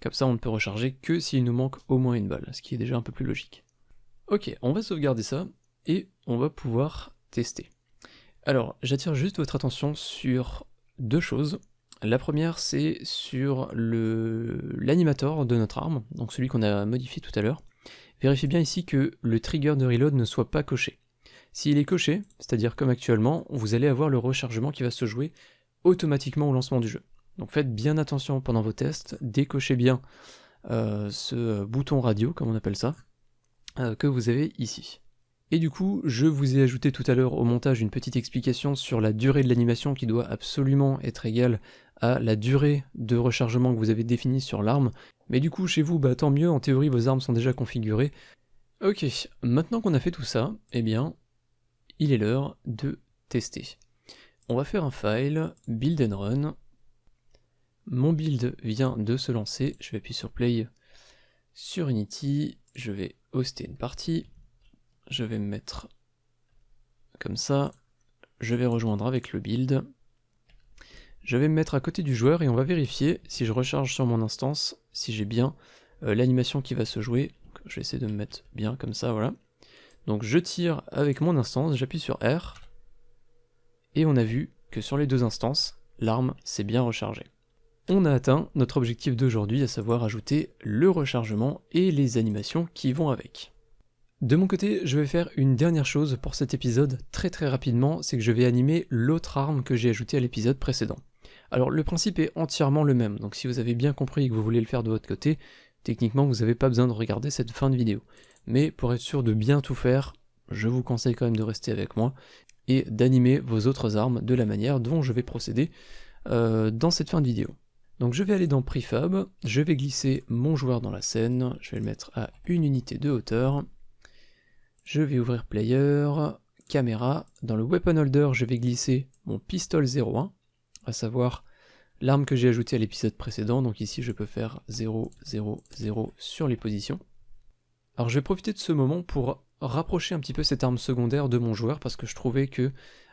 Comme ça on ne peut recharger que s'il nous manque au moins une balle, ce qui est déjà un peu plus logique. Ok, on va sauvegarder ça et on va pouvoir tester. Alors, j'attire juste votre attention sur deux choses. La première, c'est sur l'animator de notre arme, donc celui qu'on a modifié tout à l'heure. Vérifiez bien ici que le trigger de reload ne soit pas coché. S'il est coché, c'est-à-dire comme actuellement, vous allez avoir le rechargement qui va se jouer automatiquement au lancement du jeu. Donc faites bien attention pendant vos tests, décochez bien ce bouton radio, comme on appelle ça, que vous avez ici. Et du coup, je vous ai ajouté tout à l'heure au montage une petite explication sur la durée de l'animation qui doit absolument être égale à la durée de rechargement que vous avez définie sur l'arme. Mais du coup, chez vous, tant mieux, en théorie, vos armes sont déjà configurées. Ok, maintenant qu'on a fait tout ça, eh bien, il est l'heure de tester. On va faire un file, build and run. Mon build vient de se lancer, je vais appuyer sur play sur Unity, je vais hoster une partie. Je vais me mettre comme ça, je vais rejoindre avec le build, je vais me mettre à côté du joueur et on va vérifier si je recharge sur mon instance, si j'ai bien l'animation qui va se jouer. Donc, je vais essayer de me mettre bien comme ça, voilà. Donc je tire avec mon instance, j'appuie sur R, et on a vu que sur les deux instances, l'arme s'est bien rechargée. On a atteint notre objectif d'aujourd'hui, à savoir ajouter le rechargement et les animations qui vont avec. De mon côté, je vais faire une dernière chose pour cet épisode très rapidement, c'est que je vais animer l'autre arme que j'ai ajoutée à l'épisode précédent. Alors le principe est entièrement le même, donc si vous avez bien compris et que vous voulez le faire de votre côté, techniquement vous n'avez pas besoin de regarder cette fin de vidéo. Mais pour être sûr de bien tout faire, je vous conseille quand même de rester avec moi et d'animer vos autres armes de la manière dont je vais procéder dans cette fin de vidéo. Donc je vais aller dans Prefab, je vais glisser mon joueur dans la scène, je vais le mettre à 1 unité de hauteur. Je vais ouvrir Player, Caméra, dans le Weapon Holder je vais glisser mon pistol 01, à savoir l'arme que j'ai ajoutée à l'épisode précédent, donc ici je peux faire 0, 0, 0 sur les positions. Alors je vais profiter de ce moment pour rapprocher un petit peu cette arme secondaire de mon joueur, parce que je trouvais que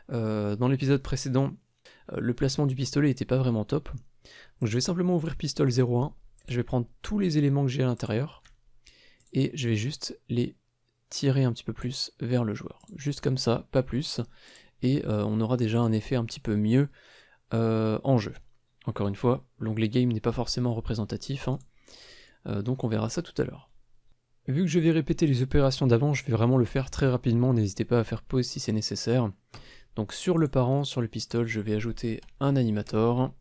dans l'épisode précédent, le placement du pistolet n'était pas vraiment top. Donc je vais simplement ouvrir pistol 01, je vais prendre tous les éléments que j'ai à l'intérieur, et je vais juste les tirer un petit peu plus vers le joueur. Juste comme ça, pas plus, et on aura déjà un effet un petit peu mieux en jeu. Encore une fois, l'onglet Game n'est pas forcément représentatif, donc on verra ça tout à l'heure. Vu que je vais répéter les opérations d'avant, je vais vraiment le faire très rapidement, n'hésitez pas à faire pause si c'est nécessaire. Donc sur le parent, sur le pistol, je vais ajouter un animator.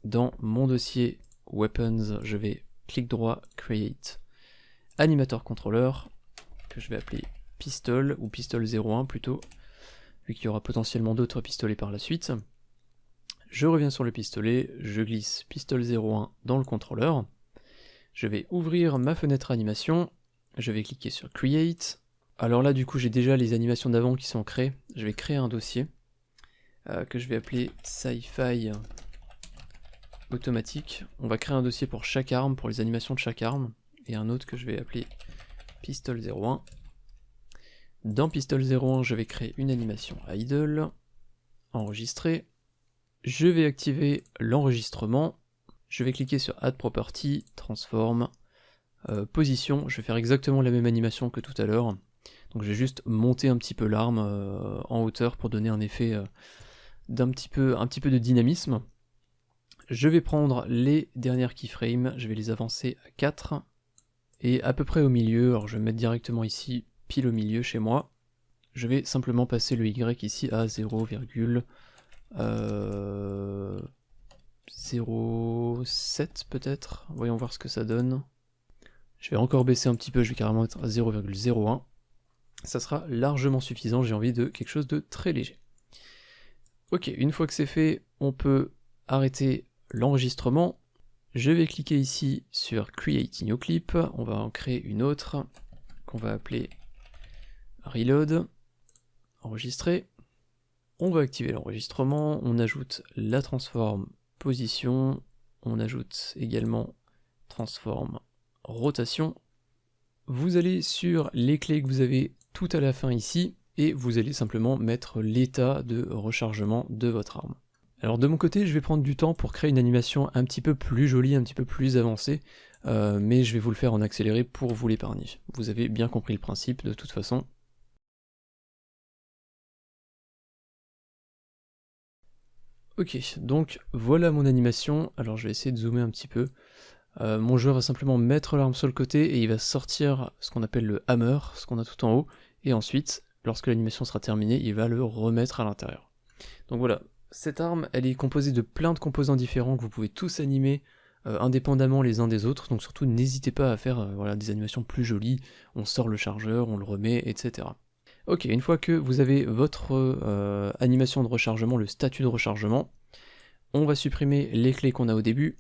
Dans mon dossier Weapons, je vais clic droit, Create, Animator Controller, que je vais appeler Pistol, ou Pistol 01 plutôt, vu qu'il y aura potentiellement d'autres pistolets par la suite. Je reviens sur le pistolet, je glisse Pistol 01 dans le contrôleur, je vais ouvrir ma fenêtre animation, je vais cliquer sur Create. Alors là du coup j'ai déjà les animations d'avant qui sont créées, je vais créer un dossier, que je vais appeler Sci-Fi automatique. On va créer un dossier pour chaque arme, pour les animations de chaque arme, et un autre que je vais appeler Pistol 01. Dans Pistol 01, je vais créer une animation idle, enregistrer. Je vais activer l'enregistrement. Je vais cliquer sur Add Property, Transform, Position. Je vais faire exactement la même animation que tout à l'heure. Donc je vais juste monter un petit peu l'arme en hauteur pour donner un effet d'un petit peu de dynamisme. Je vais prendre les dernières keyframes, je vais les avancer à 4. Et à peu près au milieu, alors je vais me mettre directement ici, pile au milieu chez moi. Je vais simplement passer le Y ici à 0,5. 0,7 peut-être. Voyons voir ce que ça donne. Je vais encore baisser un petit peu, je vais carrément mettre à 0,01. Ça sera largement suffisant, j'ai envie de quelque chose de très léger. Ok, une fois que c'est fait, on peut arrêter l'enregistrement. Je vais cliquer ici sur Create New Clip, on va en créer une autre qu'on va appeler Reload, enregistrer. On va activer l'enregistrement, on ajoute la transform position, on ajoute également transform rotation. Vous allez sur les clés que vous avez tout à la fin ici, et vous allez simplement mettre l'état de rechargement de votre arme. Alors de mon côté, je vais prendre du temps pour créer une animation un petit peu plus jolie, un petit peu plus avancée, mais je vais vous le faire en accéléré pour vous l'épargner. Vous avez bien compris le principe de toute façon. Ok, donc voilà mon animation. Alors je vais essayer de zoomer un petit peu. Mon joueur va simplement mettre l'arme sur le côté et il va sortir ce qu'on appelle le hammer, ce qu'on a tout en haut, et ensuite, lorsque l'animation sera terminée, il va le remettre à l'intérieur. Donc voilà, cette arme, elle est composée de plein de composants différents que vous pouvez tous animer indépendamment les uns des autres, donc surtout n'hésitez pas à faire voilà, des animations plus jolies, on sort le chargeur, on le remet, etc. Ok, une fois que vous avez votre animation de rechargement, le statut de rechargement, on va supprimer les clés qu'on a au début,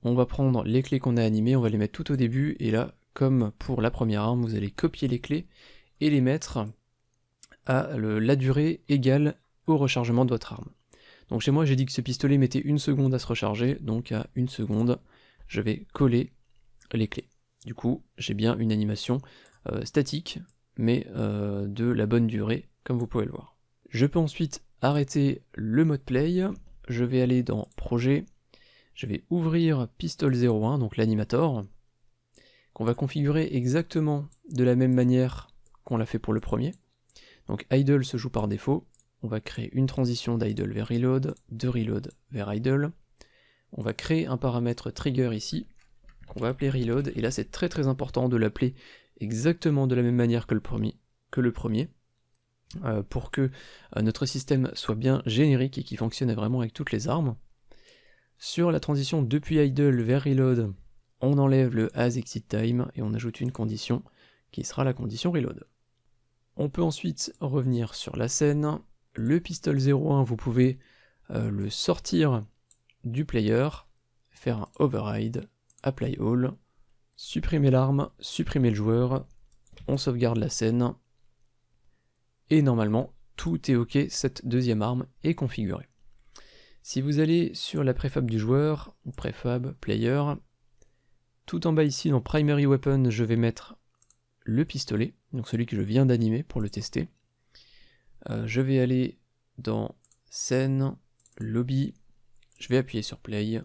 on va prendre les clés qu'on a animées, on va les mettre tout au début, et là, comme pour la première arme, vous allez copier les clés et les mettre à la durée égale au rechargement de votre arme. Donc chez moi, j'ai dit que ce pistolet mettait 1 seconde à se recharger, donc à 1 seconde, je vais coller les clés. Du coup, j'ai bien une animation statique, mais de la bonne durée, comme vous pouvez le voir. Je peux ensuite arrêter le mode play, je vais aller dans projet, je vais ouvrir pistol 01, donc l'animator, qu'on va configurer exactement de la même manière qu'on l'a fait pour le premier. Donc idle se joue par défaut, on va créer une transition d'idle vers reload, de reload vers idle, on va créer un paramètre trigger ici, qu'on va appeler reload, et là c'est très très important de l'appeler exactement de la même manière que le premier, pour que notre système soit bien générique et qu'il fonctionne vraiment avec toutes les armes. Sur la transition depuis idle vers reload, on enlève le as exit time et on ajoute une condition qui sera la condition reload. On peut ensuite revenir sur la scène, le pistol 01 vous pouvez le sortir du player, faire un override, apply all, supprimer l'arme, supprimer le joueur, on sauvegarde la scène, et normalement tout est ok, cette deuxième arme est configurée. Si vous allez sur la préfab du joueur, ou préfab player, tout en bas ici dans primary weapon, je vais mettre le pistolet, donc celui que je viens d'animer pour le tester. Je vais aller dans scène, lobby, je vais appuyer sur play,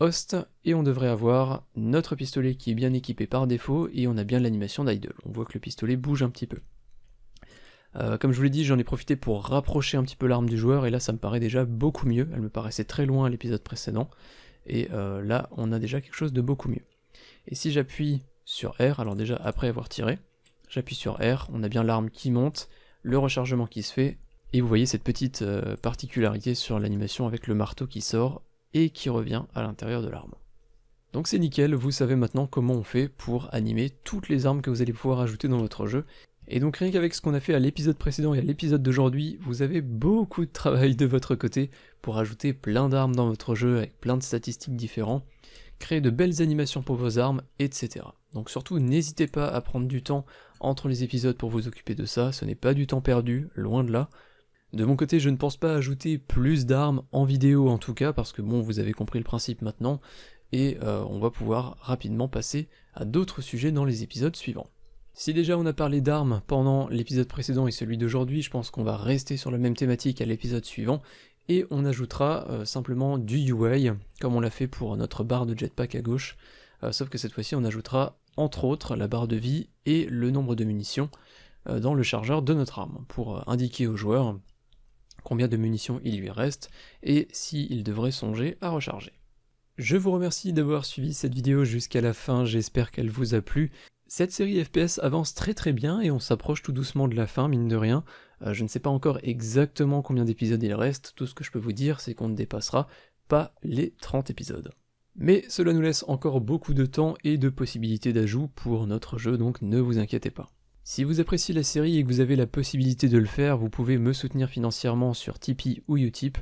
host, et on devrait avoir notre pistolet qui est bien équipé par défaut, et on a bien l'animation d'idle. On voit que le pistolet bouge un petit peu. Comme je vous l'ai dit, j'en ai profité pour rapprocher un petit peu l'arme du joueur, et là ça me paraît déjà beaucoup mieux. Elle me paraissait très loin à l'épisode précédent, et là on a déjà quelque chose de beaucoup mieux. Et si j'appuie sur R, alors déjà après avoir tiré, j'appuie sur R, on a bien l'arme qui monte, le rechargement qui se fait, et vous voyez cette petite particularité sur l'animation avec le marteau qui sort et qui revient à l'intérieur de l'arme. Donc c'est nickel, vous savez maintenant comment on fait pour animer toutes les armes que vous allez pouvoir ajouter dans votre jeu. Et donc rien qu'avec ce qu'on a fait à l'épisode précédent et à l'épisode d'aujourd'hui, vous avez beaucoup de travail de votre côté pour ajouter plein d'armes dans votre jeu avec plein de statistiques différentes, créer de belles animations pour vos armes, etc. Donc surtout n'hésitez pas à prendre du temps entre les épisodes pour vous occuper de ça, ce n'est pas du temps perdu, loin de là. De mon côté, je ne pense pas ajouter plus d'armes en vidéo en tout cas, parce que bon, vous avez compris le principe maintenant, et on va pouvoir rapidement passer à d'autres sujets dans les épisodes suivants. Si déjà on a parlé d'armes pendant l'épisode précédent et celui d'aujourd'hui, je pense qu'on va rester sur la même thématique à l'épisode suivant, et on ajoutera simplement du UI, comme on l'a fait pour notre barre de jetpack à gauche, sauf que cette fois-ci on ajoutera entre autres la barre de vie et le nombre de munitions dans le chargeur de notre arme, pour indiquer au joueur combien de munitions il lui reste, et s'il devrait songer à recharger. Je vous remercie d'avoir suivi cette vidéo jusqu'à la fin, j'espère qu'elle vous a plu. Cette série FPS avance très bien et on s'approche tout doucement de la fin, mine de rien. Je ne sais pas encore exactement combien d'épisodes il reste, tout ce que je peux vous dire c'est qu'on ne dépassera pas les 30 épisodes. Mais cela nous laisse encore beaucoup de temps et de possibilités d'ajout pour notre jeu, donc ne vous inquiétez pas. Si vous appréciez la série et que vous avez la possibilité de le faire, vous pouvez me soutenir financièrement sur Tipeee ou Utip.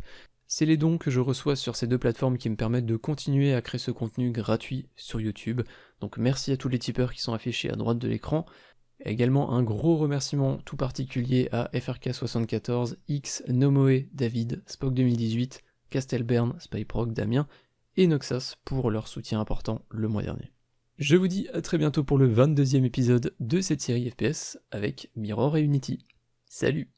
C'est les dons que je reçois sur ces deux plateformes qui me permettent de continuer à créer ce contenu gratuit sur YouTube. Donc merci à tous les tipeurs qui sont affichés à droite de l'écran. Et également un gros remerciement tout particulier à FRK74, X, Nomoe, David, Spock2018, Castelbern, Spyprog, Damien et Noxas pour leur soutien important le mois dernier. Je vous dis à très bientôt pour le 22e épisode de cette série FPS avec Mirror et Unity. Salut!